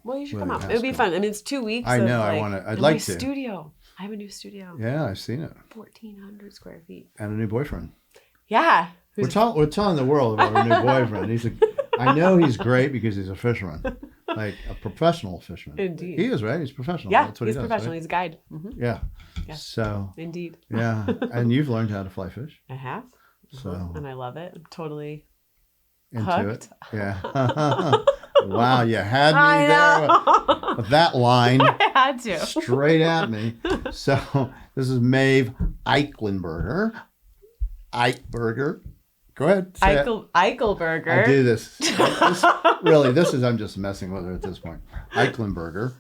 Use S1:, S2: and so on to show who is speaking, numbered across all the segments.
S1: Well, you should
S2: William
S1: come out. It would be
S2: Haskell.
S1: fun. I mean, it's 2 weeks.
S2: I know. I'd like to.
S1: Studio. I have a new studio.
S2: Yeah, I've seen it.
S1: 1,400 square feet.
S2: And a new boyfriend.
S1: Yeah.
S2: We're telling the world about our new boyfriend. I know he's great because he's a fisherman, like a professional fisherman.
S1: Indeed.
S2: He is, right? He's professional.
S1: Yeah,
S2: That's what
S1: he's
S2: he does,
S1: professional.
S2: right?
S1: He's a guide. Mm-hmm.
S2: Yeah.
S1: Yeah.
S2: So.
S1: Indeed.
S2: Yeah, and you've learned how to fly fish.
S1: I have.
S2: So.
S1: And I love it. I'm totally
S2: into
S1: hooked.
S2: it. Yeah. Wow, you had me there with that line.
S1: I had to.
S2: Straight at me. So this is Maeve Eichelberger. Go ahead.
S1: Eichelberger.
S2: I do this. I'm just messing with her at this point. Eichelberger.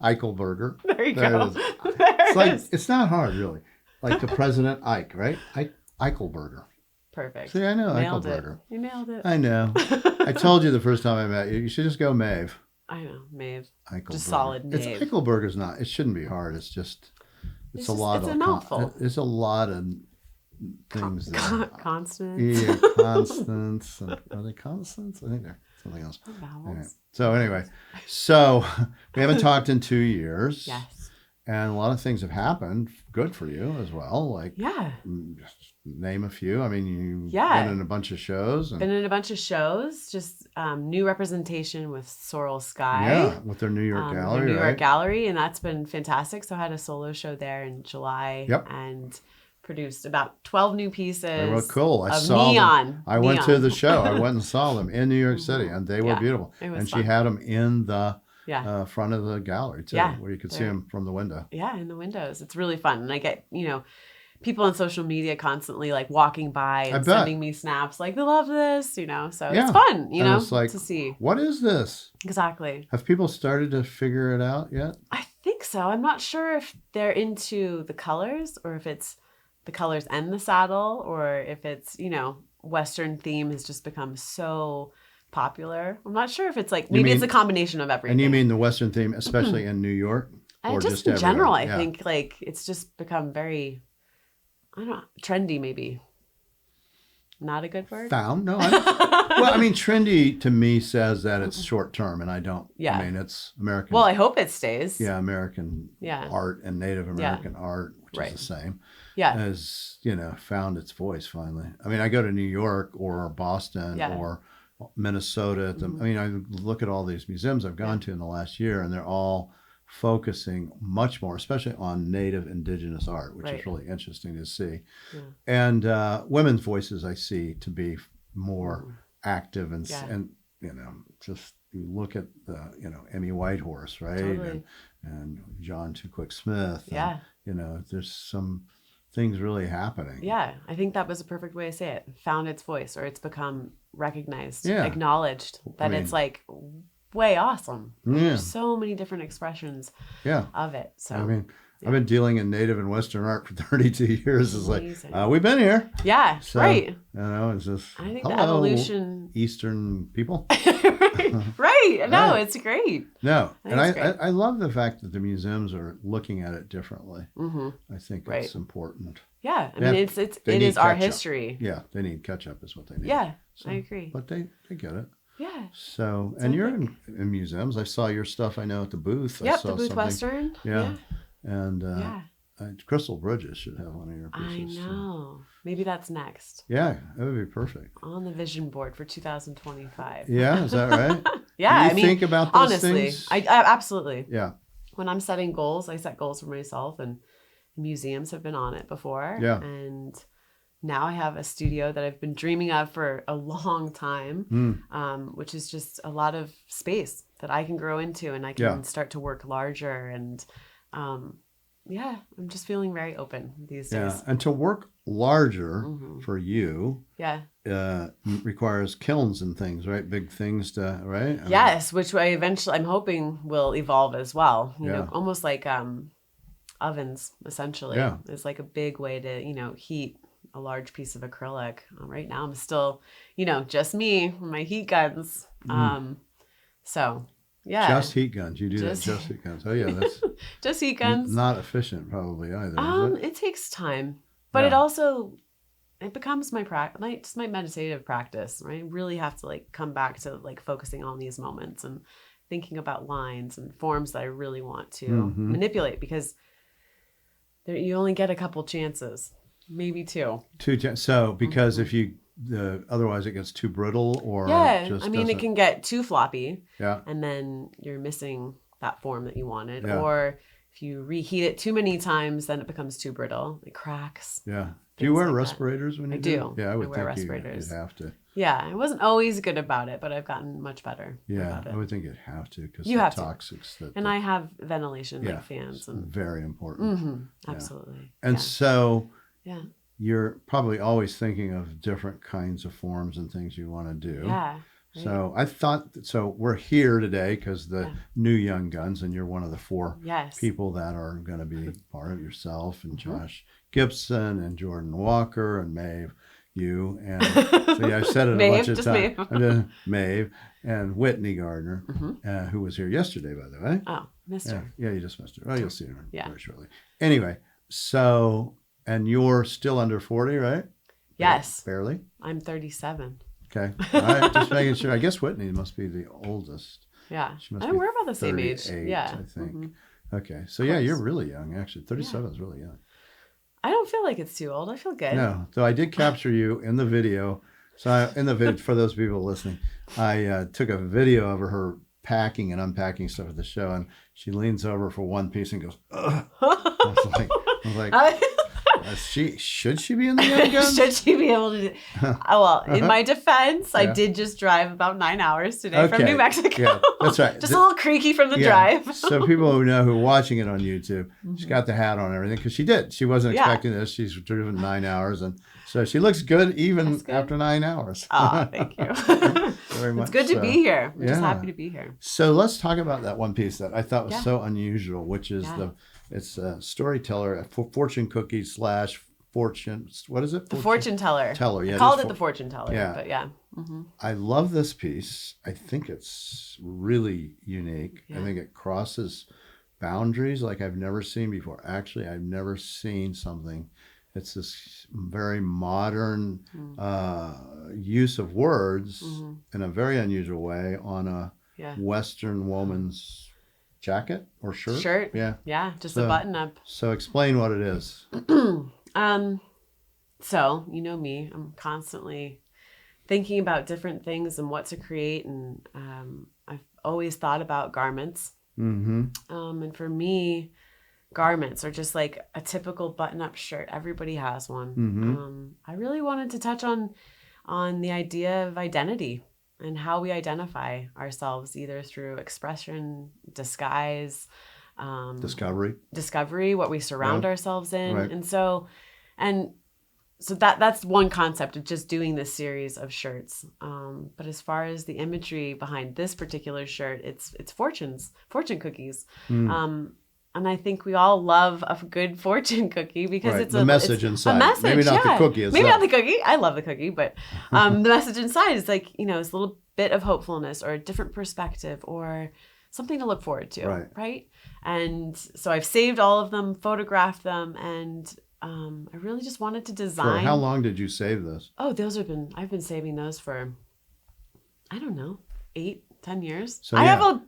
S1: There you go.
S2: It is. It's not hard, really. Like the President Ike, right? Eichelberger.
S1: Perfect.
S2: See, I know
S1: Nailed
S2: Eichelberger.
S1: it. You nailed it.
S2: I know. I told you the first time I met you. You should just go Maeve.
S1: I know, Maeve.
S2: Eichelberger.
S1: Just solid Maeve.
S2: It's Eichelberger's not. It shouldn't be hard. It's just. It's a
S1: mouthful.
S2: It's a lot of things.
S1: Constants.
S2: Yeah, constants. Are they constants? I think they're something else. Anyway. So anyway, we haven't talked in 2 years.
S1: Yes.
S2: And a lot of things have happened. Good for you as well. Like just name a few. I mean, you've been in a bunch of shows.
S1: Just new representation with Sorrel Sky.
S2: Yeah, with their New York gallery.
S1: Their New York gallery, and that's been fantastic. So I had a solo show there in July.
S2: Yep.
S1: And produced about 12 new pieces.
S2: They were cool. I
S1: saw neon.
S2: Them. I went to the show. I went and saw them in New York City, and they were beautiful. And she had them in the front of the gallery too, where you could see them from the window.
S1: Yeah, in the windows. It's really fun, and I get people on social media constantly like walking by and sending me snaps like they love this, so it's fun,
S2: it's like,
S1: to see.
S2: What is this?
S1: Exactly.
S2: Have people started to figure it out yet?
S1: I think so. I'm not sure if they're into the colors or if it's the colors and the saddle, or if it's, Western theme has just become so popular. I'm not sure if it's like, maybe it's a combination of everything.
S2: And you mean the Western theme, especially in New York? Or
S1: just in general, I think like it's just become very, I don't know, trendy maybe. Not a good word?
S2: Found? No. Trendy to me says that it's short term, and I don't. Yeah. I mean, it's American.
S1: Well, I hope it stays.
S2: Yeah, American art and Native American art, which is the same.
S1: Yeah.
S2: Has, found its voice finally. I mean, I go to New York or Boston or Minnesota. I look at all these museums I've gone to in the last year, and they're all focusing much more, especially on Native Indigenous art, which is really interesting to see. Yeah. And women's voices I see to be more active and just you look at the Emmy Whitehorse, right?
S1: Totally.
S2: And John Two Quick Smith.
S1: Yeah.
S2: And, there's some things really happening.
S1: Yeah, I think that was a perfect way to say it. Found its voice, or it's become recognized, acknowledged that it's like way awesome.
S2: Yeah.
S1: There's so many different expressions of it. So
S2: I've been dealing in Native and Western art for 32 years. It's amazing. Like, we've been here.
S1: Yeah,
S2: so,
S1: right.
S2: It's just,
S1: I think the evolution.
S2: Eastern people.
S1: Right. No, it's great.
S2: No. And I love the fact that the museums are looking at it differently. Mm-hmm. I think it's important.
S1: Yeah. I mean, it is our history.
S2: Yeah. They need catch up is what they need.
S1: Yeah, I agree.
S2: But they get it.
S1: Yeah.
S2: So, and you're in museums. I saw your stuff, I know, at the booth.
S1: Yep,
S2: I saw
S1: the booth Western.
S2: Yeah. And Crystal Bridges should have one of your pieces.
S1: I know. Maybe that's next.
S2: Yeah, that would be perfect.
S1: On the vision board for 2025.
S2: Yeah, is that right?
S1: Yeah.
S2: Do you think about those
S1: honestly,
S2: things?
S1: I absolutely.
S2: Yeah.
S1: When I'm setting goals, I set goals for myself, and museums have been on it before.
S2: Yeah.
S1: And now I have a studio that I've been dreaming of for a long time, which is just a lot of space that I can grow into, and I can start to work larger. And I'm just feeling very open these days.
S2: Yeah, and to work larger for you requires kilns and things, right? Big things to, right?
S1: Yes, which I'm hoping will evolve as well. You know, almost like ovens, essentially. Yeah. It's like a big way to, heat a large piece of acrylic. Right now I'm still, just me, my heat guns. So, yeah.
S2: Just heat guns. You do that, just heat guns. Oh, yeah. That's
S1: just heat guns.
S2: Not efficient, probably, either.
S1: It takes time. But it becomes my just my meditative practice, right? I really have to, come back to, focusing on these moments and thinking about lines and forms that I really want to manipulate, because you only get a couple chances, maybe two.
S2: So because if you otherwise it gets too brittle, or
S1: I mean it can get too floppy.
S2: Yeah.
S1: And then you're missing that form that you wanted. Yeah. Or if you reheat it too many times, then it becomes too brittle. It cracks.
S2: Yeah. Do you wear respirators when you do?
S1: Yeah, I wear respirators. You'd have to. Yeah, I wasn't always good about it, but I've gotten much better.
S2: Yeah, I would think you'd have to, because the toxics that.
S1: I have ventilation like fans. And
S2: very important.
S1: Absolutely.
S2: And so you're probably always thinking of different kinds of forms and things you want to do.
S1: Yeah. Right.
S2: So I thought, we're here today because the new Young Guns, and you're one of the 4 people that are going to be part of, yourself and Josh Gibson and Jordan Walker and Maeve, you. And so I've said it a bunch of times. Maeve and Whitney Gardner, who was here yesterday, by the way.
S1: Oh, missed her.
S2: Yeah, you just missed her. Well, you'll see her very shortly. Anyway, and you're still under 40, right?
S1: Yes.
S2: Barely?
S1: I'm 37.
S2: Okay. All right. Just making sure. I guess Whitney must be the oldest.
S1: Yeah. We're about the same age. Yeah.
S2: I think. Okay. So you're really young, actually. 37 is really young.
S1: I don't feel like it's too old. I feel good.
S2: No. So I did capture you in the video. So for those people listening, I took a video of her packing and unpacking stuff at the show, and she leans over for one piece and goes, ugh. I was like, should she be in the Young Guns?
S1: Should she be able to do? Well, in my defense, I did just drive about 9 hours today from New Mexico. Yeah, that's right. Just a little creaky from the drive.
S2: So people who know, who are watching it on YouTube, she's got the hat on and everything, because she did. She wasn't expecting this. She's driven 9 hours, and so she looks good even after 9 hours.
S1: Oh, thank you.
S2: Very much.
S1: It's good to be here. I'm just happy to be here.
S2: So let's talk about that one piece that I thought was so unusual, which is it's a Storyteller, a fortune cookie / fortune. What is it?
S1: The Fortune Teller.
S2: Yeah,
S1: I called it the Fortune Teller. Yeah. But yeah.
S2: I love this piece. I think it's really unique. I think it crosses boundaries like I've never seen before. Actually, I've never seen something. It's this very modern use of words in a very unusual way on a Western woman's jacket or shirt.
S1: Yeah, just a button up.
S2: So explain what it is.
S1: So you know me, I'm constantly thinking about different things and what to create, and I've always thought about garments. And for me, garments are just like a typical button-up shirt. Everybody has one. I really wanted to touch on the idea of identity and how we identify ourselves, either through expression, disguise, discovery, what we surround ourselves in. Right. And so that's one concept of just doing this series of shirts. But as far as the imagery behind this particular shirt, it's fortune cookies. And I think we all love a good fortune cookie because it's
S2: the message inside.
S1: A message,
S2: maybe not the cookie itself.
S1: Maybe not the cookie. I love the cookie, but the message inside is like, this little bit of hopefulness or a different perspective or something to look forward to, right? And so I've saved all of them, photographed them, and I really just wanted to design.
S2: For how long did you save this?
S1: Oh, I've been saving those for, I don't know, 8-10 years. So, I have a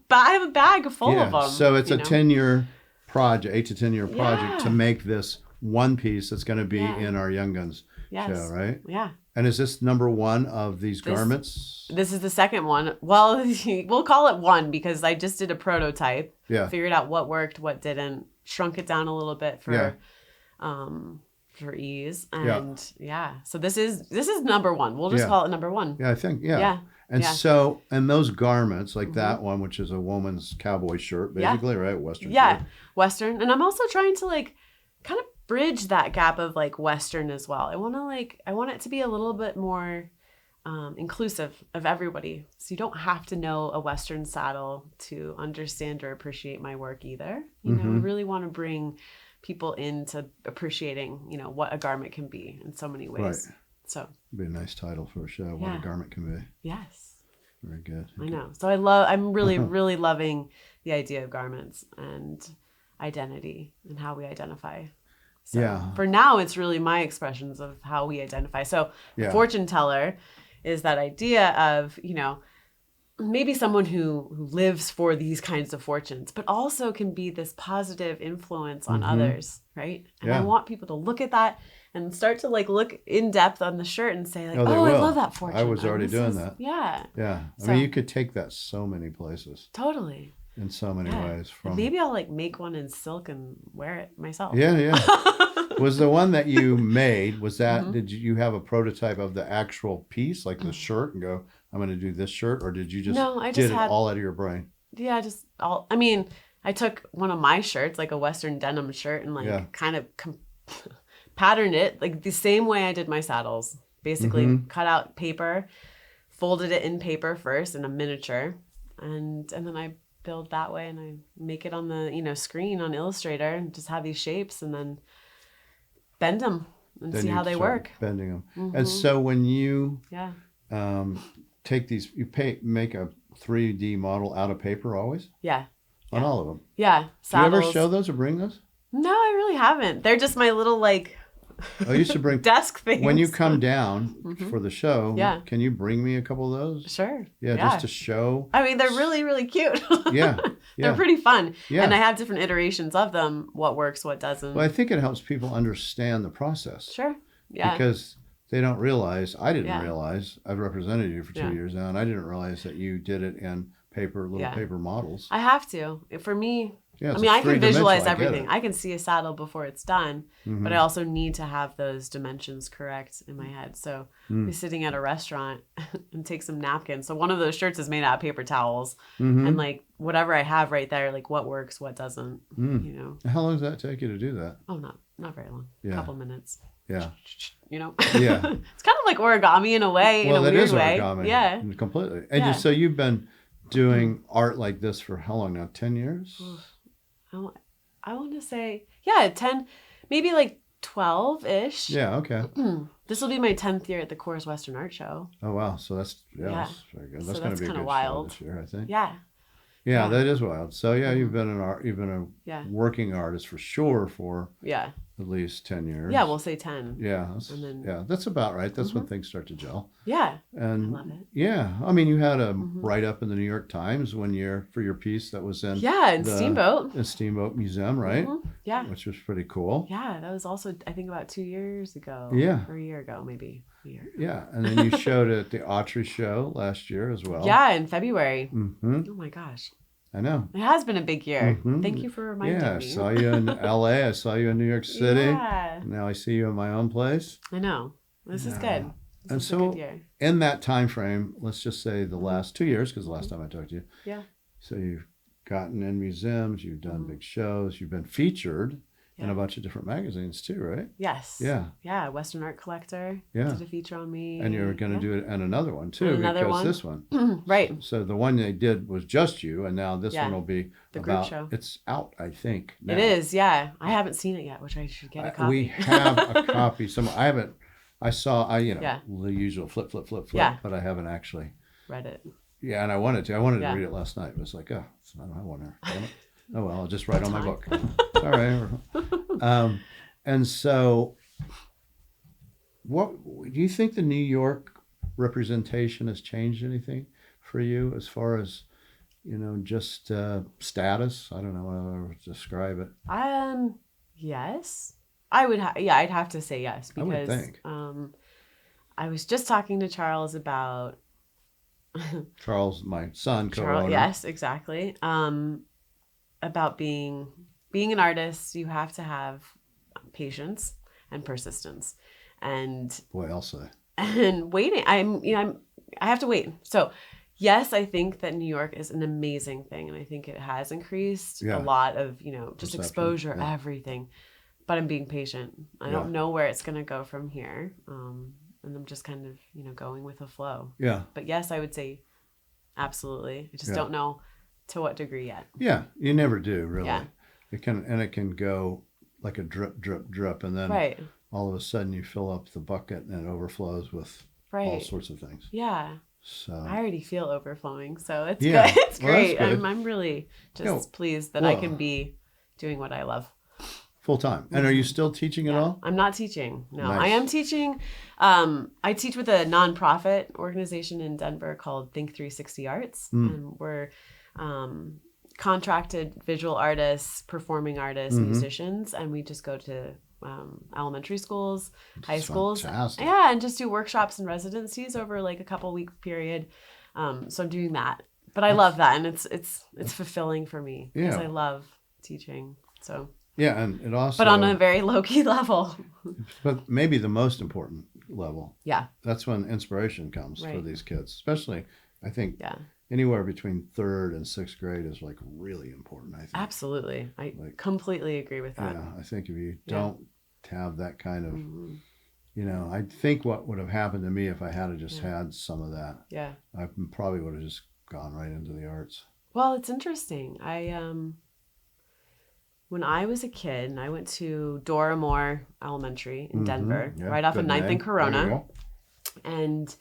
S1: bag full of them.
S2: So it's a 10-year project, 8 to 10 year project to make this one piece that's going to be in our Young Guns show, right?
S1: Yeah.
S2: And is this number one of these garments?
S1: This is the second one. Well, we'll call it one because I just did a prototype. Yeah. Figured out what worked, what didn't, shrunk it down a little bit for ease. And so this is number one. We'll just call it number one.
S2: Yeah, I think. Yeah. And so, and those garments, like that one, which is a woman's cowboy shirt, basically, right? Western shirt.
S1: Western. And I'm also trying to kind of bridge that gap of Western as well. I want it to be a little bit more inclusive of everybody. So you don't have to know a Western saddle to understand or appreciate my work either. I really want to bring people into appreciating, what a garment can be in so many ways. Right. So
S2: it'd be a nice title for a show, What a Garment Can Be.
S1: Yes.
S2: Very good.
S1: I know. So I'm really, really loving the idea of garments and identity and how we identify. So for now, it's really my expressions of how we identify. So Fortune Teller is that idea of, maybe someone who lives for these kinds of fortunes, but also can be this positive influence on others, right? And I want people to look at that and start to like look in depth on the shirt and say like, oh, I love that fortune.
S2: I was already doing that.
S1: Yeah.
S2: Yeah. I mean, you could take that so many places.
S1: Totally.
S2: In so many ways.
S1: Maybe I'll like make one in silk and wear it myself.
S2: Yeah. Was the one that you made, was that, did you have a prototype of the actual piece, like the shirt, and go, I'm going to do this shirt? Or did you just, did it all out of your brain?
S1: Yeah, I mean, I took one of my shirts, like a Western denim shirt, and like kind of patterned it like the same way I did my saddles. Basically cut out paper, folded it in paper first in a miniature, and then I build that way, and I make it on the screen on Illustrator and just have these shapes and then bend them and see how they work.
S2: Bending them. And so when you take these, you make a 3D model out of paper always?
S1: Yeah.
S2: On all of them?
S1: Yeah.
S2: Saddles. Do you ever show those or bring those?
S1: No, I really haven't. They're just my little like
S2: I used to bring
S1: desk things.
S2: When you come down for the show, can you bring me a couple of those?
S1: Sure.
S2: Yeah, just to show.
S1: I mean, they're really, really cute.
S2: Yeah.
S1: They're pretty fun. Yeah. And I have different iterations of them, what works, what doesn't.
S2: Well, I think it helps people understand the process.
S1: Sure. Yeah.
S2: Because they don't realize, I didn't realize, I've represented you for 2 years now, and I didn't realize that you did it in paper, little paper models.
S1: I have to. For me, I mean, I can visualize everything. I can see a saddle before it's done, but I also need to have those dimensions correct in my head. So be sitting at a restaurant and take some napkins. So one of those shirts is made out of paper towels, and like whatever I have right there, like what works, what doesn't.
S2: How long does that take you to do that?
S1: Oh, not very long. A couple minutes.
S2: Yeah.
S1: Yeah.
S2: It's
S1: kind of like origami in a way, in a weird way.
S2: Origami.
S1: Yeah.
S2: Completely. And so you've been doing art like this for how long now? 10 years?
S1: I want to say, 10, maybe like 12-ish.
S2: Yeah, okay.
S1: This will be my 10th year at the Coors Western Art Show.
S2: Oh, wow. So that's very good. That's going to be a good
S1: wild.
S2: Show this year, I think.
S1: Yeah,
S2: that is wild. So you've been a working artist for sure for at least 10 years.
S1: Yeah, we'll say 10.
S2: Yeah, that's about right. That's when things start to gel.
S1: Yeah,
S2: and
S1: I love it.
S2: Yeah, I mean, you had a write up in the New York Times for your piece that was in
S1: Steamboat.
S2: The Steamboat Museum, right?
S1: Yeah,
S2: which was pretty cool.
S1: Yeah, that was also I think about 2 years ago.
S2: Yeah,
S1: or a year ago, maybe. A year.
S2: Yeah, and then you showed it at the Autry show last year as well.
S1: Yeah, in February. Oh my gosh.
S2: I know.
S1: It has been a big year. Thank you for reminding me.
S2: Yeah, I saw you in LA. I saw you in New York City. Yeah. Now I see you in my own place.
S1: I know. This is good.
S2: And so in that time frame, let's just say the last 2 years, because the last time I talked to you.
S1: Yeah.
S2: So you've gotten in museums, you've done big shows, you've been featured in a bunch of different magazines too, right?
S1: Yes.
S2: Yeah.
S1: Yeah. Western Art Collector did a feature on me.
S2: And you're going to do it and another one too, this one.
S1: Right.
S2: So the one they did was just you, and now this one will be
S1: the group show.
S2: It's out, I think. Now.
S1: It is, yeah. I haven't seen it yet, which I should get a copy.
S2: We have a copy. I saw the usual flip, but I haven't actually
S1: read it.
S2: Yeah, and I wanted to. I wanted to read it last night. It was like, it's not I want to. Oh well, I'll just write on my book. All right. And so, what do you think the New York representation has changed anything for you as far as, just status? I don't know how to describe it.
S1: Yes, I would. I'd have to say yes because
S2: I would think.
S1: I was just talking to Charles about.
S2: Charles, my son, co-owner.
S1: Yes, exactly. About being an artist, you have to have patience and persistence, and
S2: boy, I'll say,
S1: and waiting. I have to wait. So, yes, I think that New York is an amazing thing, and I think it has increased a lot of just exposure, everything. But I'm being patient. I don't know where it's gonna go from here, and I'm just kind of going with the flow. Yeah. But yes, I would say, absolutely. I just don't know to what degree yet.
S2: Yeah, you never do, really. Yeah. It can go like a drip, drip, drip, and then all of a sudden you fill up the bucket and it overflows with all sorts of things.
S1: Yeah.
S2: So
S1: I already feel overflowing, so it's good. It's great. Good. I'm really just pleased that I can be doing what I love.
S2: Full time. And are you still teaching at all?
S1: I'm not teaching. No,
S2: Nice.
S1: I am teaching. I teach with a nonprofit organization in Denver called Think 360 Arts. And we're contracted visual artists, performing artists, musicians. And we just go to elementary schools, high schools.
S2: Fantastic.
S1: Yeah, and just do workshops and residencies over like a couple week period. So I'm doing that. But I love that. And it's fulfilling for me because I love teaching. So
S2: yeah, and it also,
S1: but on a very low key level.
S2: but maybe the most important level.
S1: Yeah.
S2: That's when inspiration comes for these kids, especially I think anywhere between 3rd and 6th grade is like really important. I think
S1: Absolutely, I completely agree with that.
S2: Yeah, I think if you don't have that kind of, you know, I think what would have happened to me if I had just had some of that.
S1: Yeah.
S2: I probably would have just gone right into the arts.
S1: Well, it's interesting. When I was a kid, I went to Dora Moore Elementary in Denver, right off of 9th and Corona. And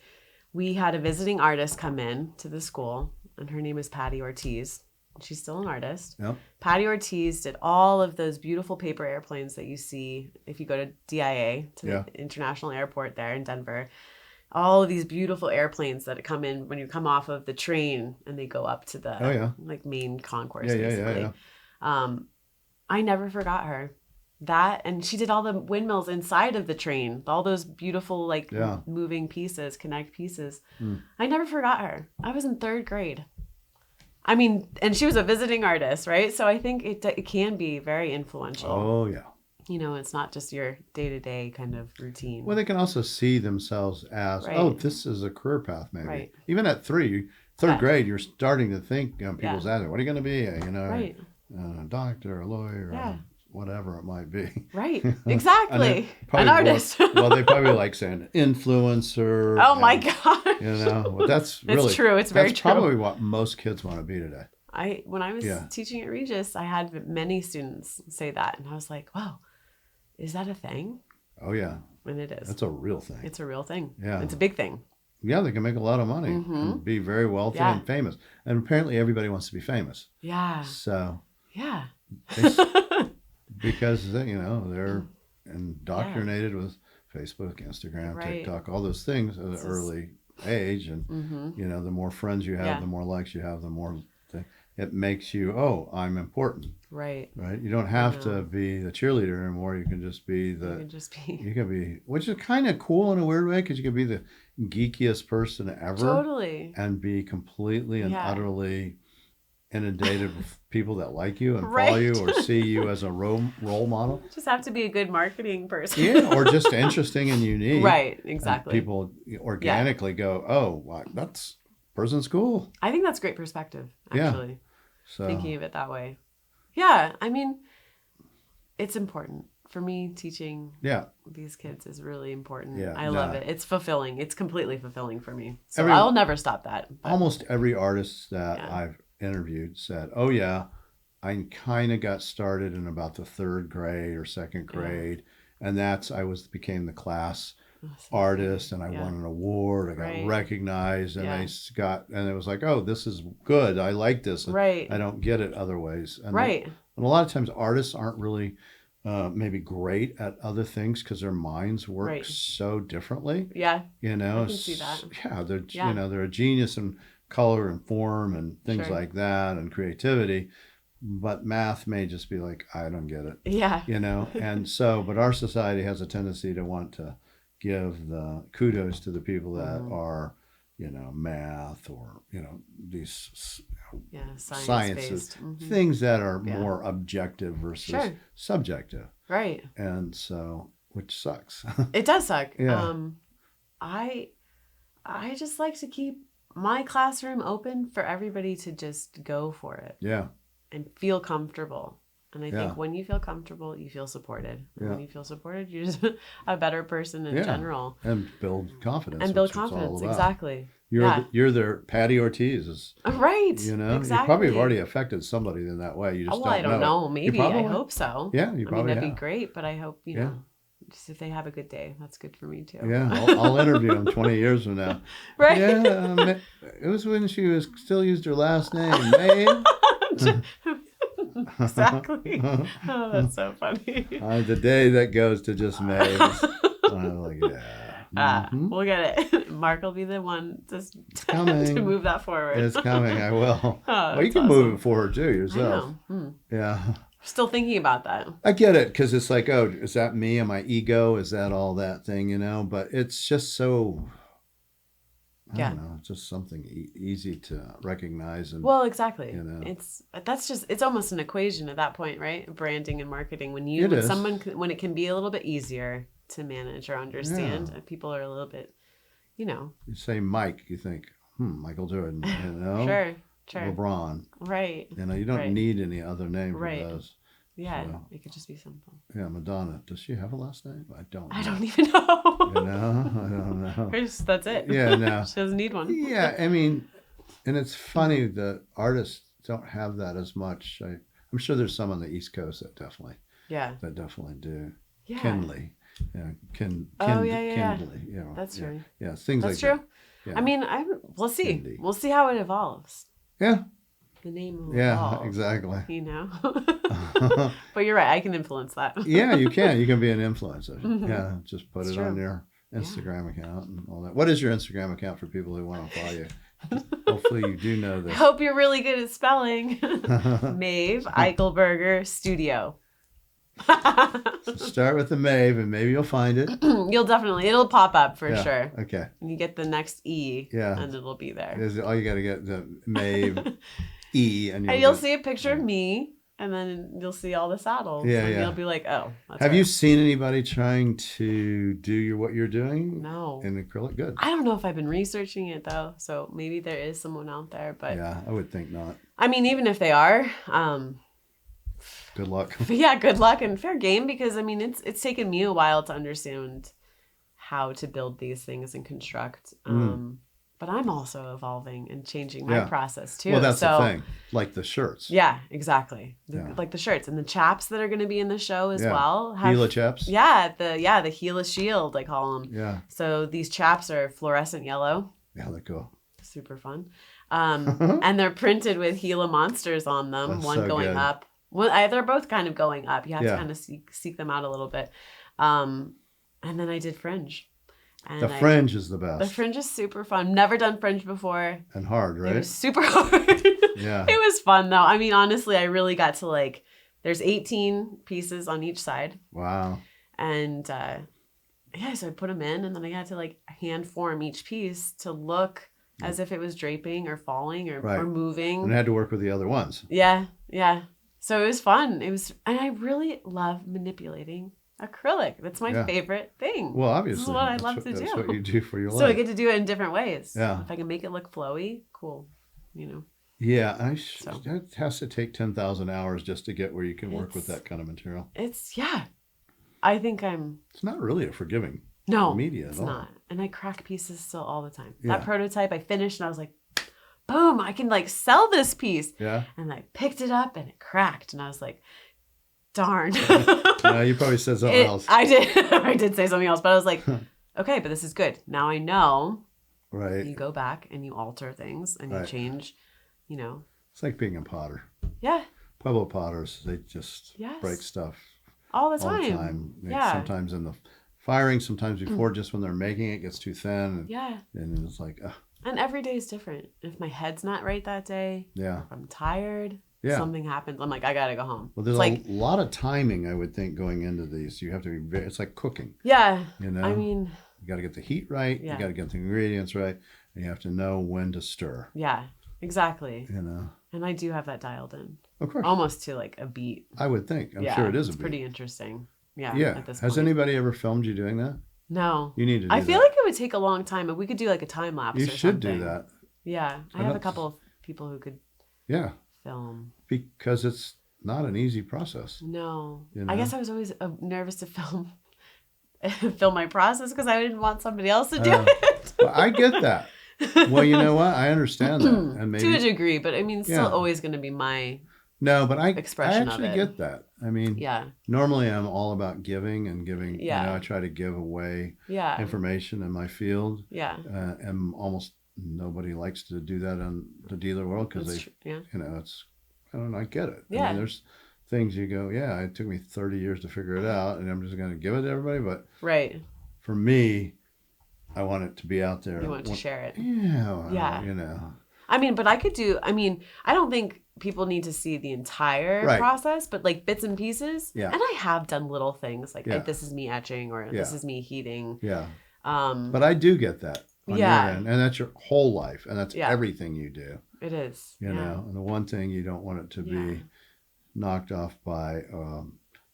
S1: we had a visiting artist come in to the school, and her name is Patty Ortiz. She's still an artist.
S2: Yep.
S1: Patty Ortiz did all of those beautiful paper airplanes that you see if you go to DIA, to the International Airport there in Denver. All of these beautiful airplanes that come in when you come off of the train and they go up to the like main concourse, basically. I never forgot her. That, and she did all the windmills inside of the train, all those beautiful like moving pieces, connect pieces. I never forgot her. I was in 3rd grade. I mean, and she was a visiting artist, right? So I think it can be very influential.
S2: Oh, yeah.
S1: You know, it's not just your day-to-day kind of routine.
S2: Well, they can also see themselves as, oh, this is a career path, maybe.
S1: Right.
S2: Even at 3rd grade, you're starting to think, people's asking, what are you going to be? You know, a doctor, a lawyer, or whatever it might be.
S1: Right. Exactly. An artist.
S2: Well, they probably like saying influencer.
S1: Oh, my God.
S2: You know, well, that's really
S1: true. It's very true.
S2: That's probably what most kids want to be today.
S1: When I was teaching at Regis, I had many students say that. And I was like, wow, is that a thing?
S2: Oh, yeah.
S1: And it is.
S2: That's a real thing.
S1: It's a real thing.
S2: Yeah.
S1: It's a big thing.
S2: Yeah, they can make a lot of money and be very wealthy and famous. And apparently everybody wants to be famous.
S1: Yeah.
S2: So.
S1: Yeah.
S2: Because, they're indoctrinated with Facebook, Instagram, TikTok, all those things at an early age. And, the more friends you have, the more likes you have, the more it makes you, oh, I'm important.
S1: Right.
S2: Right. You don't have to be the cheerleader anymore. You can just be you can be, which is kind of cool in a weird way, because you can be the geekiest person ever.
S1: Totally.
S2: And be completely and utterly inundated with people that like you and follow you or see you as a role model.
S1: Just have to be a good marketing person.
S2: Yeah, or just interesting and unique.
S1: Right, exactly.
S2: And people organically go, oh, well, that's person's cool.
S1: I think that's great perspective, actually.
S2: Yeah. So,
S1: thinking of it that way. Yeah, I mean, it's important. For me, teaching these kids is really important. Yeah, I love it. It's fulfilling. It's completely fulfilling for me. So I'll never stop that. But.
S2: Almost every artist that I've interviewed said, oh, yeah, I kind of got started in about the 3rd grade or 2nd grade. And became the class artist, and I won an award. I got recognized, and and it was like, oh, this is good. I like this. I don't get it other ways. And and a lot of times artists aren't really maybe great at other things because their minds work so differently. Yeah. I can see that. Yeah, they're they're a genius in color and form and things like that, and creativity. But math may just be like, I don't get it. Yeah. And so, but our society has a tendency to want to give the kudos to the people that are, math or, these sciences, things that are more objective versus subjective. Right. And so, which sucks.
S1: It does suck. Yeah. I just like to keep my classroom open for everybody to just go for it. Yeah. And feel comfortable. And I think when you feel comfortable, you feel supported. And when you feel supported, you're just a better person in general.
S2: And build confidence.
S1: Exactly.
S2: You're their Patty Ortiz.
S1: Right.
S2: Exactly. You probably have already affected somebody in that way. You just don't know.
S1: I don't know. Maybe. I hope so.
S2: Yeah, you probably
S1: that'd be great, but I hope, just if they have a good day, that's good for me too.
S2: Yeah, I'll interview them 20 years from now. Right. Yeah, it was when she still used her last name, Maeve.
S1: Exactly. Oh, that's so funny.
S2: The day that goes to just Maeve, I'm like, yeah.
S1: We'll get it. Mark will be the one
S2: to
S1: move that forward.
S2: It's coming. I will. Well, you can
S1: awesome.
S2: move it forward too yourself.
S1: I know.
S2: Yeah.
S1: Still thinking about that.
S2: I get it, because it's like, oh, is that me and my ego? Is that all that thing, But it's just so, I don't know, it's just something easy to recognize. And
S1: well, exactly. It's almost an equation at that point, right? Branding and marketing. When it can be a little bit easier to manage or understand, people are a little bit, You
S2: say Mike, you think, Michael Jordan,
S1: Sure.
S2: LeBron.
S1: Right.
S2: You don't need any other name for those.
S1: Yeah, it could just be simple.
S2: Yeah, Madonna. Does she have a last name? I don't
S1: even know.
S2: I don't know.
S1: That's it.
S2: Yeah, no.
S1: She doesn't need one.
S2: Yeah, I mean, and it's funny that artists don't have that as much. I'm sure there's some on the East Coast that definitely do.
S1: Yeah.
S2: Kindly. Kindly.
S1: Yeah. That's true.
S2: Yeah, things
S1: That's
S2: like
S1: true.
S2: that. Yeah.
S1: I mean, we'll see.
S2: Kindy.
S1: We'll see how it evolves.
S2: Yeah.
S1: The name will evolve.
S2: Exactly.
S1: But you're right. I can influence that.
S2: Yeah, you can. You can be an influencer.
S1: Mm-hmm.
S2: Yeah, just put
S1: It's
S2: it
S1: true.
S2: on your Instagram account and all that. What is your Instagram account for people who want to follow you? Hopefully you do know this.
S1: I hope you're really good at spelling. Maeve Eichelberger Studio.
S2: So start with the Maeve and maybe you'll find it.
S1: It'll pop up for sure.
S2: Okay.
S1: And you get the next E and it'll be there.
S2: All you got to get the Maeve E and
S1: you'll see a picture of me and then you'll see all the saddles.
S2: Yeah,
S1: and you'll be like, oh, that's
S2: Have you seen anybody trying to do what you're doing?
S1: No.
S2: In acrylic? Good.
S1: I don't know if I've been researching it though, so maybe there is someone out there, but
S2: yeah, I would think not.
S1: I mean, even if they are,
S2: good luck.
S1: Yeah, good luck and fair game, because I mean it's taken me a while to understand how to build these things and construct. But I'm also evolving and changing my process too.
S2: Well, that's the thing. Like the shirts.
S1: Yeah, exactly. Like the shirts and the chaps that are going to be in the show as well.
S2: Gila chaps.
S1: Yeah, the Gila shield, I call them.
S2: Yeah.
S1: So these chaps are fluorescent yellow.
S2: Yeah, they're cool.
S1: Super fun. And they're printed with Gila monsters on them.
S2: That's
S1: one
S2: so
S1: going
S2: good.
S1: up. Well, they're both kind of going up. You have to kind of seek them out a little bit. And then I did fringe. And
S2: the fringe is the best.
S1: The fringe is super fun. Never done fringe before.
S2: And hard, right?
S1: It was super hard.
S2: Yeah.
S1: It was fun though. I mean, honestly, I really got to there's 18 pieces on each side.
S2: Wow.
S1: And so I put them in and then I had to hand form each piece to look as if it was draping or falling or moving.
S2: And I had to work with the other ones.
S1: Yeah. Yeah. So it was fun. And I really love manipulating acrylic. That's my favorite thing.
S2: Well, obviously.
S1: This is what I love to do.
S2: That's what you do for your life.
S1: So I get to do it in different ways.
S2: Yeah.
S1: If I can make it look flowy, cool.
S2: Yeah, that has to take 10,000 hours just to get where you can work with that kind of material.
S1: I think I'm...
S2: It's not really a forgiving media
S1: it's
S2: at all.
S1: not. And I crack pieces still all the time.
S2: Yeah.
S1: That prototype I finished and I was like, boom, I can sell this piece.
S2: Yeah.
S1: And I picked it up and it cracked and I was like, darn.
S2: No, you probably said something else.
S1: I did. I did say something else, but I was like, okay, but this is good. Now I know.
S2: Right.
S1: You go back and you alter things and you change,
S2: It's like being a potter.
S1: Yeah.
S2: Pueblo potters, they just break stuff.
S1: All the time. Yeah.
S2: Sometimes in the firing, sometimes before, just when they're making it gets too thin. And it's like,
S1: And every day is different. If my head's not right that day, if I'm tired, something happens. I'm like, I gotta go home.
S2: Well, there's a lot of timing, I would think, going into these. You have to be it's like cooking.
S1: Yeah. I mean,
S2: you got to get the heat right. You got to get the ingredients right, and you have to know when to stir.
S1: Yeah, exactly. And I do have that dialed in.
S2: Of course.
S1: Almost to a beat.
S2: I would think. I'm sure it is a beat.
S1: It's pretty interesting. Yeah.
S2: Yeah.
S1: At this
S2: Has
S1: point.
S2: anybody ever filmed you doing that?
S1: No.
S2: You need to do
S1: I feel like it would take a long time. If we could do a time lapse.
S2: You should do that.
S1: Yeah. I have a couple of people who could film.
S2: Because it's not an easy process.
S1: No. I guess I was always nervous to film my process because I didn't want somebody else to do it.
S2: Well, I get that. Well, you know what? I understand that. And maybe,
S1: to a degree, but I mean, it's still always going to be my
S2: expression of it. I actually get that. I mean, normally I'm all about giving and giving.
S1: Yeah.
S2: I try to give away information in my field.
S1: Yeah.
S2: And almost nobody likes to do that in the dealer world because it's I don't know, I get it.
S1: Yeah.
S2: I mean, there's things you go, yeah, it took me 30 years to figure it out, and I'm just going to give it to everybody. But
S1: right.
S2: For me, I want it to be out there.
S1: You want to share it.
S2: Yeah.
S1: Yeah.
S2: You know.
S1: I mean, but I don't think people need to see the entire process, but like bits and pieces.
S2: Yeah.
S1: And I have done little things like this is me etching or this is me heating.
S2: Yeah. But I do get that on your end, and that's your whole life, and that's everything you do.
S1: It is.
S2: You know, and the one thing you don't want it to be knocked off by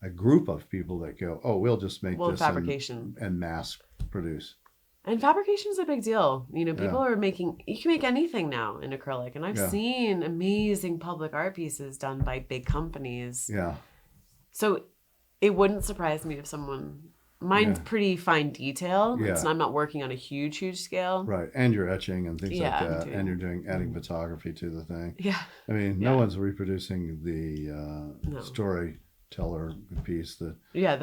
S2: a group of people that go, oh, we'll just make this
S1: fabrication
S2: and mass produce.
S1: And fabrication is a big deal. You know, people are you can make anything now in acrylic. And I've seen amazing public art pieces done by big companies.
S2: Yeah.
S1: So it wouldn't surprise me if mine's pretty fine detail.
S2: Yeah.
S1: I'm not working on a huge scale.
S2: Right. And you're etching and things like that. And you're adding photography to the thing.
S1: Yeah.
S2: I mean, no one's reproducing the Storyteller piece. The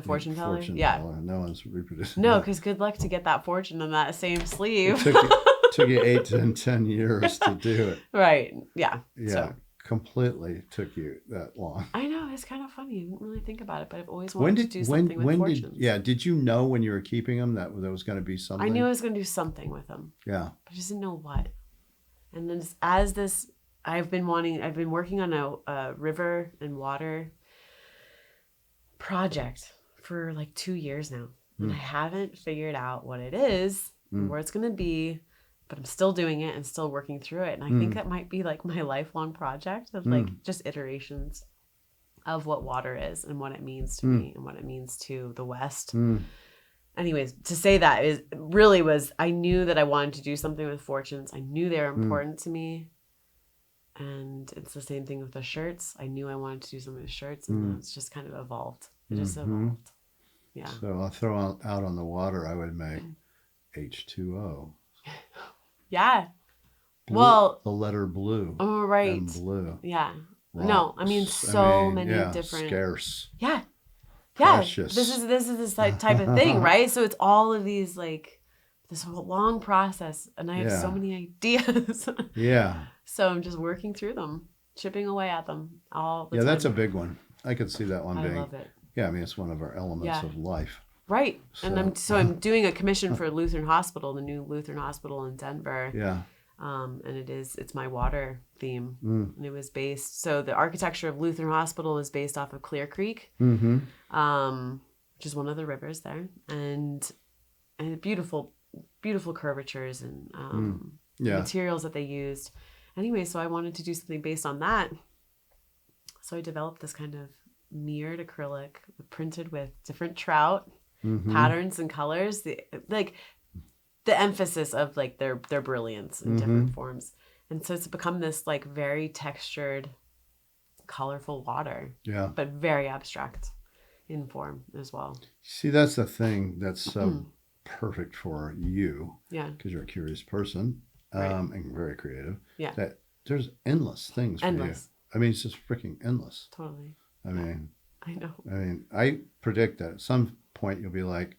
S1: fortune teller.
S2: No one's reproducing.
S1: No, because good luck to get that fortune in that same sleeve.
S2: It took you 8 to 10 years to do it.
S1: Right. Yeah.
S2: Yeah. So. Completely took you that long.
S1: I know, it's kind of funny. You didn't really think about it, but I've always wanted to do something with fortunes.
S2: Did you know when you were keeping them that there was going to be something?
S1: I knew I was going to do something with them.
S2: Yeah.
S1: But I just didn't know what. And then I've been working on a river and water project for like 2 years now. And I haven't figured out what it is, where it's going to be. But I'm still doing it and still working through it. And I think that might be like my lifelong project of like just iterations of what water is and what it means to me and what it means to the West. Anyways, to say that I knew that I wanted to do something with fortunes. I knew they were important to me. And it's the same thing with the shirts. I knew I wanted to do something with shirts, and it's just kind of evolved. It just evolved. Yeah.
S2: So I'll throw out on the water, I would make H2O.
S1: Yeah.
S2: Blue, the letter blue.
S1: Oh, right.
S2: And blue.
S1: Yeah.
S2: Rocks.
S1: No, I mean many different.
S2: Scarce.
S1: Yeah. Yeah.
S2: Precious.
S1: This is this type of thing, right? So it's all of these like this whole long process, and I have so many ideas.
S2: Yeah.
S1: So I'm just working through them, chipping away at them all the time.
S2: Yeah, that's a big one. I could see that one being.
S1: I love it.
S2: Yeah, I mean it's one of our elements of life.
S1: Right. So, and I'm doing a commission for Lutheran Hospital, the new Lutheran Hospital in Denver.
S2: Yeah.
S1: And it's my water theme. And it was based, so the architecture of Lutheran Hospital is based off of Clear Creek, which is one of the rivers there. And beautiful, beautiful curvatures and materials that they used. Anyway, so I wanted to do something based on that. So I developed this kind of mirrored acrylic printed with different trout. Patterns and colors, the emphasis of like their brilliance in different forms, and so it's become this like very textured, colorful water. Yeah, but very abstract in form as well.
S2: See, that's the thing that's so perfect for you.
S1: Yeah,
S2: because you're a curious person, and very creative.
S1: Yeah,
S2: that there's endless things for you. I mean, it's just freaking endless.
S1: Totally.
S2: I mean,
S1: I know.
S2: I mean, I predict that at some point you'll be like,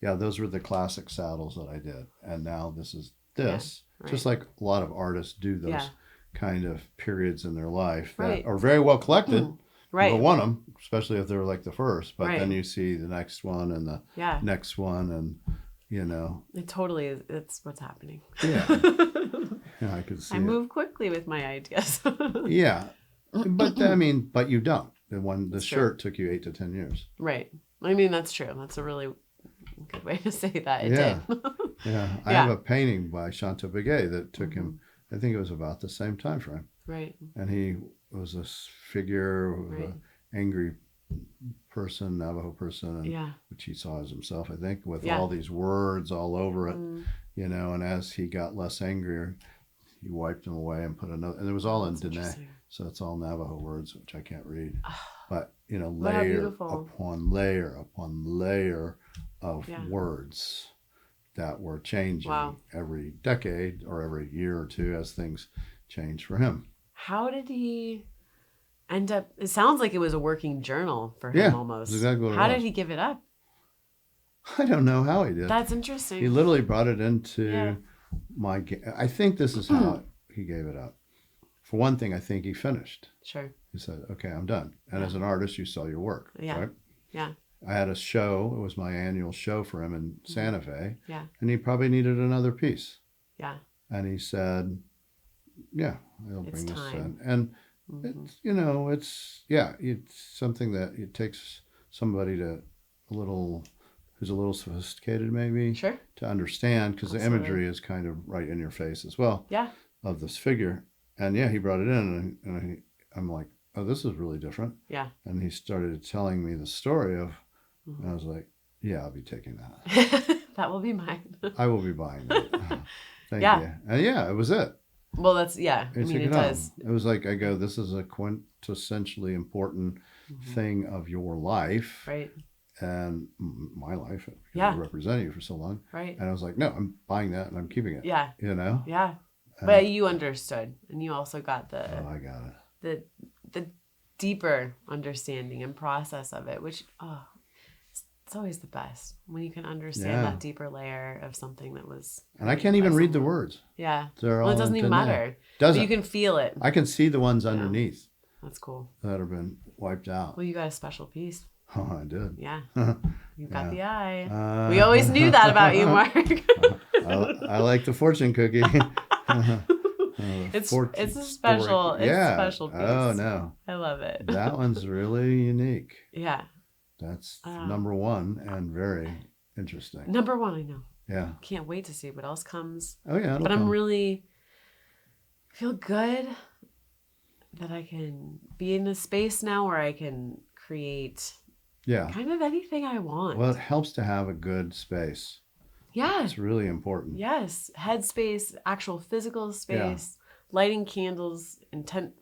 S2: yeah, those were the classic saddles that I did, and now this is this. Yeah, just like a lot of artists do those kind of periods in their life that are very well collected. You'll want them, especially if they're like the first, but then you see the next one and the next one, and you know. It
S1: totally is. It's what's happening.
S2: Yeah. Yeah, I could see.
S1: I move quickly with my ideas.
S2: Yeah, but I mean, but you don't. The shirt took you 8 to 10 years.
S1: Right. I mean, that's true. That's a really good way to say that. It did.
S2: Yeah. I have a painting by Chantal Begay that took him, I think it was about the same time frame.
S1: Right.
S2: And he was this figure of an angry person, Navajo person, which he saw as himself, I think, with all these words all over it, you know, and as he got less angry, he wiped them away and put another, and it was all in Dene. So it's all Navajo words, which I can't read. But, you know, layer upon layer of words that were changing every decade or every year or two as things changed for him.
S1: How did he end up? It sounds like it was a working journal for him almost.
S2: That's exactly what
S1: How did he give it up?
S2: I don't know how he did.
S1: That's interesting.
S2: He literally brought it into I think this is how he gave it up. For one thing, I think he finished.
S1: Sure.
S2: He said, okay, I'm done. And as an artist, you sell your work, right?
S1: Yeah.
S2: I had a show. It was my annual show for him in Santa Fe.
S1: Yeah.
S2: And he probably needed another piece.
S1: Yeah.
S2: And he said, yeah, I'll bring this in. And it's, it's something that it takes somebody who's a little sophisticated maybe
S1: to
S2: understand, because the imagery is kind of right in your face as well of this figure. And he brought it in, and I'm like, oh, this is really different.
S1: Yeah.
S2: And he started telling me the story of, and I was like, yeah, I'll be taking that.
S1: That will be mine.
S2: I will be buying that. Thank you. And it was it.
S1: Well, that's, it does.
S2: It was like, I go, this is a quintessentially important thing of your life.
S1: Right.
S2: And my life. I represented you for so long.
S1: Right.
S2: And I was like, no, I'm buying that and I'm keeping it.
S1: Yeah. Yeah. But you understood, and you also got
S2: I got it.
S1: The deeper understanding and process of it, which, it's always the best when you can understand that deeper layer of something that was.
S2: And I can't even read the words.
S1: Yeah.
S2: Well,
S1: it doesn't even matter. But you can feel it.
S2: I can see the ones underneath.
S1: That's cool.
S2: That have been wiped out.
S1: Well, you got a special piece.
S2: Oh, I did.
S1: Yeah. You got the eye. We always knew that about you, Mark.
S2: I like the fortune cookie.
S1: It's a special piece.
S2: Oh, no.
S1: I love it.
S2: That one's really unique.
S1: Yeah.
S2: That's number one and very interesting.
S1: Number one, I know.
S2: Yeah.
S1: Can't wait to see what else comes.
S2: Oh, yeah.
S1: But I'm really feel good that I can be in a space now where I can create kind of anything I want.
S2: Well, it helps to have a good space.
S1: Yeah.
S2: It's really important.
S1: Yes. Headspace, actual physical space, lighting candles,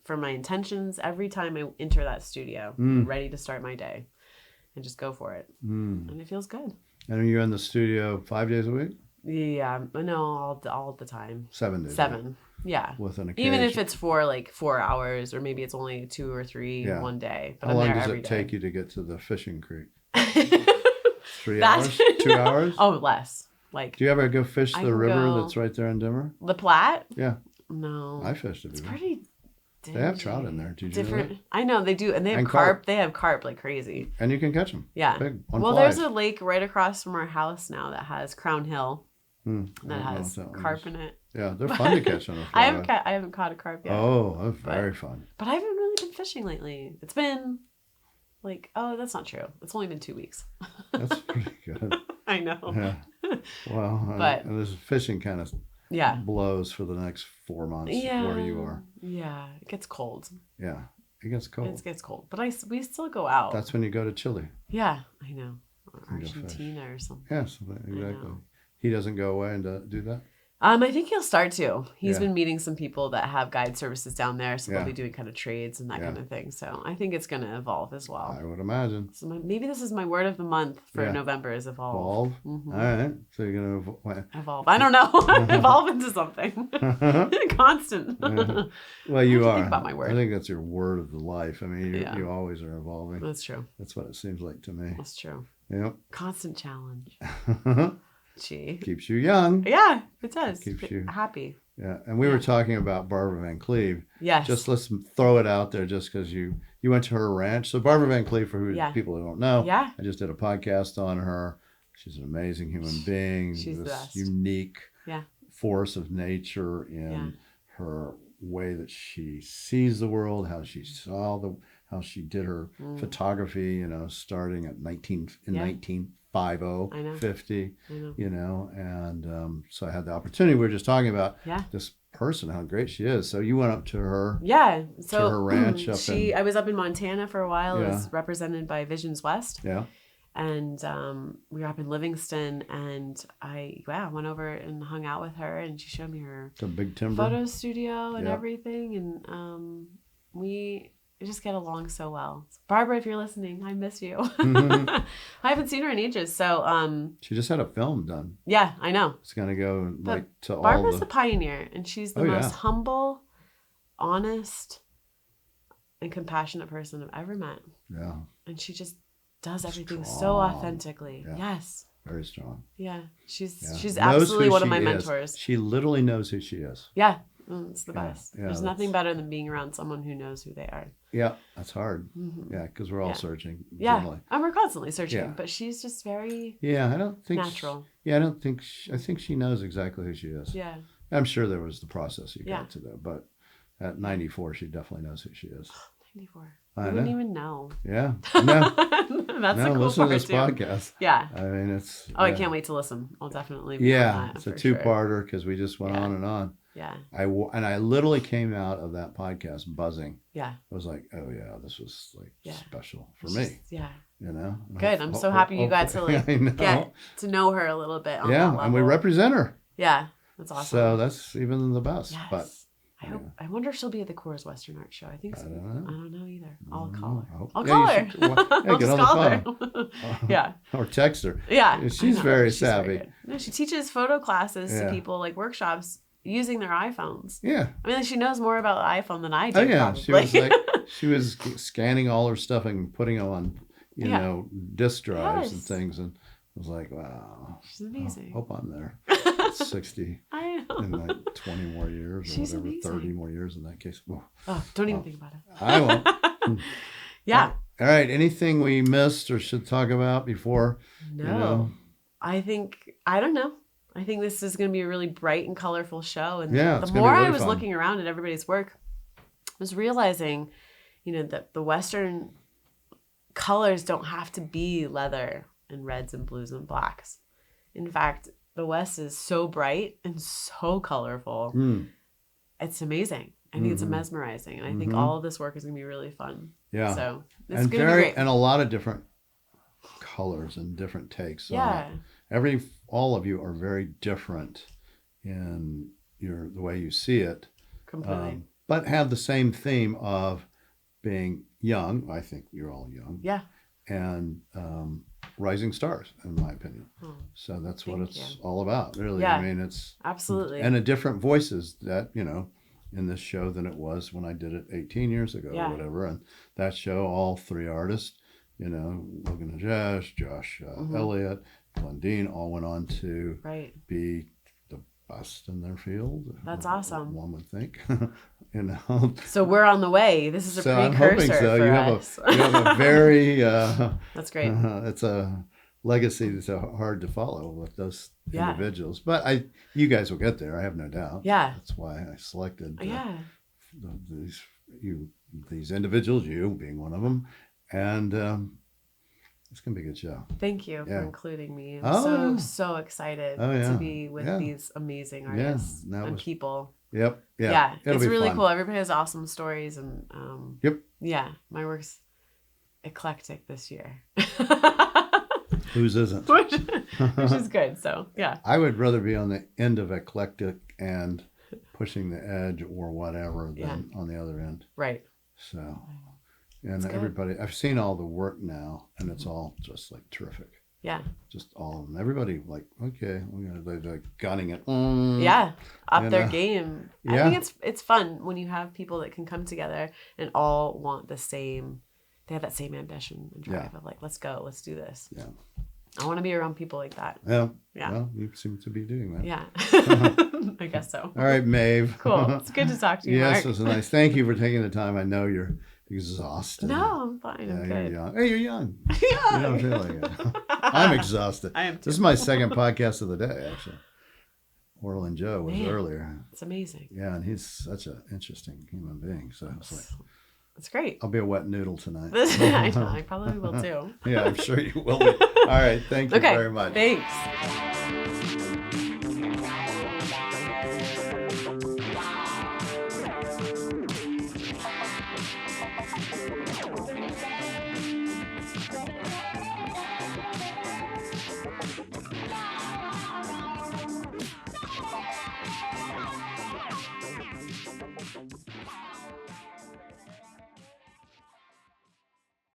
S1: for my intentions every time I enter that studio. I'm ready to start my day and just go for it. And it feels good.
S2: And are you in the studio 5 days a week?
S1: Yeah. No, all the time.
S2: 7 days.
S1: 7. Yeah.
S2: With an occasion.
S1: Even if it's for like 4 hours, or maybe it's only 2 or 3 one day. But
S2: How long does it take you to get to the fishing creek? 3 hours? 2 hours?
S1: Oh, less. Like,
S2: do you ever go fish the river that's right there in Dimmer?
S1: The Platte?
S2: Yeah.
S1: No.
S2: I fished it.
S1: It's pretty dingy.
S2: They have trout in there. Did you know that?
S1: I know they do, and they have carp. They have carp like crazy.
S2: And you can catch them.
S1: Yeah.
S2: Big,
S1: well, there's a lake right across from our house now that has Crown Hill. That has carp in it.
S2: Yeah, they're fun to catch on a
S1: I haven't caught a carp yet.
S2: Oh, that's very fun.
S1: But I haven't really been fishing lately. It's been like, that's not true. It's only been 2 weeks.
S2: That's pretty good.
S1: I know.
S2: Yeah. Well, but and this fishing kind of blows for the next 4 months where you are.
S1: Yeah, it gets cold.
S2: Yeah, it gets cold.
S1: It gets cold, but we still go out.
S2: That's when you go to Chile.
S1: Yeah, I know. Or Argentina or something.
S2: Yes, exactly. He doesn't go away and do that?
S1: I think he'll start to. He's been meeting some people that have guide services down there, so they'll be doing kind of trades and that kind of thing. So I think it's going to evolve as well.
S2: I would imagine.
S1: So maybe this is my word of the month for November is evolve.
S2: All right. So you're going to
S1: evolve. I don't know. Evolve into something. Constant.
S2: Well, you are.
S1: Think about my word.
S2: I think that's your word of the life. I mean, you always are evolving.
S1: That's true.
S2: That's what it seems like to me.
S1: That's true.
S2: Yep.
S1: Constant challenge. Gee.
S2: Keeps you young.
S1: Yeah, it does.
S2: Keeps you
S1: happy.
S2: Yeah, and we were talking about Barbara Van Cleve.
S1: Yes.
S2: Just let's throw it out there just because you went to her ranch. So Barbara Van Cleve, for people who don't know, I just did a podcast on her. She's an amazing human being.
S1: She's the best.
S2: Unique force of nature in her way that she sees the world, how she how she did her photography, starting at 1950, and so I had the opportunity. We were just talking about this person, how great she is. So you went up to her,
S1: so
S2: to her ranch
S1: I was up in Montana for a while. It was represented by Visions West, and we were up in Livingston, and I went over and hung out with her, and she showed me her
S2: big timber
S1: photo studio and everything, and we just get along so well. Barbara, if you're listening, I miss you. I haven't seen her in ages. So
S2: she just had a film done.
S1: Yeah, I know.
S2: It's gonna go to all.
S1: Barbara's a pioneer, and she's the most humble, honest, and compassionate person I've ever met.
S2: Yeah.
S1: And she just does everything so authentically. Yeah. Yes.
S2: Very strong.
S1: Yeah. She's absolutely one of my mentors.
S2: She literally knows who she is.
S1: Yeah. It's the best.
S2: Yeah,
S1: There's nothing better than being around someone who knows who they are.
S2: Yeah, that's hard. Yeah, because we're all searching.
S1: Yeah,
S2: generally.
S1: and we're constantly searching, but she's just very
S2: I don't think
S1: natural.
S2: I don't think I think she knows exactly who she is.
S1: Yeah.
S2: I'm sure there was the process you got to though, but at 94, she definitely knows who she is.
S1: 94. I wouldn't even know.
S2: Yeah. No.
S1: That's the cool
S2: listen
S1: part
S2: to this
S1: too.
S2: podcast.
S1: Yeah.
S2: I mean, it's.
S1: Oh, I can't wait to listen. I'll definitely be on that
S2: it's a two-parter because we just went on and on.
S1: Yeah.
S2: I literally came out of that podcast buzzing.
S1: Yeah.
S2: I was like, oh yeah, this was like special for me.
S1: Yeah.
S2: You know.
S1: Good. I'm so happy you got to like get to know her a little bit. On that level.
S2: And we represent her.
S1: Yeah, that's awesome.
S2: So that's even the best.
S1: Yes.
S2: But
S1: I wonder if she'll be at the Coors Western Art Show. I think so. I don't know either. I'll call her.
S2: I'll
S1: call her.
S2: I'll
S1: get
S2: on the phone.
S1: Yeah.
S2: Or text her.
S1: Yeah.
S2: She's very savvy.
S1: Very no, she teaches photo classes to people, like workshops, using their iPhones.
S2: Yeah.
S1: I mean, she knows more about the iPhone than I do.
S2: Oh yeah.
S1: Probably.
S2: She was scanning all her stuff and putting them on, you know, disk drives and things, and I was like, wow.
S1: She's amazing.
S2: Hope I'm there. 60.
S1: I know.
S2: In like 20 more years or
S1: She's
S2: whatever,
S1: amazing.
S2: 30 more years in that case. Whoa.
S1: Oh, don't even think about it.
S2: I won't.
S1: Yeah.
S2: All right. Anything we missed or should talk about before?
S1: No.
S2: You know?
S1: I don't know. I think this is going to be a really bright and colorful show. And
S2: the
S1: more
S2: really
S1: I was
S2: fun.
S1: looking around at everybody's work, I was realizing, you know, that the Western colors don't have to be leather and reds and blues and blacks. In fact, the West is so bright and so colorful. It's amazing. I think it's mesmerizing. And I think all of this work is going to be really fun.
S2: Yeah.
S1: So it's going to be great.
S2: And a lot of different colors and different takes.
S1: Yeah.
S2: All of you are very different in the way you see it.
S1: Completely.
S2: But have the same theme of being young. I think you're all young.
S1: Yeah.
S2: And rising stars, in my opinion. So that's what it's all about, really.
S1: Yeah.
S2: I mean, it's
S1: absolutely.
S2: And a different voices that, you know, in this show than it was when I did it 18 years ago or whatever. And that show, all three artists, you know, Logan Najesh, Josh Elliott, Glendine, all went on to be the best in their field.
S1: That's awesome.
S2: One would think, you know.
S1: So we're on the way. This is a precursor
S2: I'm hoping so.
S1: for
S2: you
S1: us.
S2: You have a very...
S1: That's great.
S2: It's a legacy that's hard to follow with those individuals. But you guys will get there, I have no doubt.
S1: Yeah.
S2: That's why I selected these individuals, you being one of them. And it's going to be a good show.
S1: Thank you for including me. I'm so excited to be with these amazing artists and people.
S2: Yep. Yeah.
S1: It's really cool. Everybody has awesome stories. And yeah, my work's eclectic this year.
S2: Whose isn't?
S1: Which is good. So, yeah.
S2: I would rather be on the end of eclectic and pushing the edge or whatever than on the other end.
S1: Right.
S2: So, and everybody, I've seen all the work now, and it's all just like terrific.
S1: Yeah.
S2: Just all of them. Everybody like, okay, they're like gunning it.
S1: Up their game. I think it's fun when you have people that can come together and all want the same. They have that same ambition and drive of like, let's go, let's do this. Yeah. I want to be around people like that.
S2: Yeah. Well, you seem to be doing that.
S1: Yeah. I guess so.
S2: All right, Maeve.
S1: Cool. It's good to talk to you,
S2: Yes,
S1: Mark.
S2: it was nice. Thank you for taking the time. I know you're exhausted.
S1: No, I'm fine. I'm good.
S2: You're young. Hey, you're young. You don't feel like it. I'm exhausted.
S1: I am too.
S2: This is my second podcast of the day, actually. Orlin Joe was earlier.
S1: It's amazing.
S2: Yeah, and he's such an interesting human being. So it's like,
S1: it's great.
S2: I'll be a wet noodle tonight.
S1: I know. I probably will too.
S2: Yeah, I'm sure you will be. All right. Thank you very much.
S1: Thanks.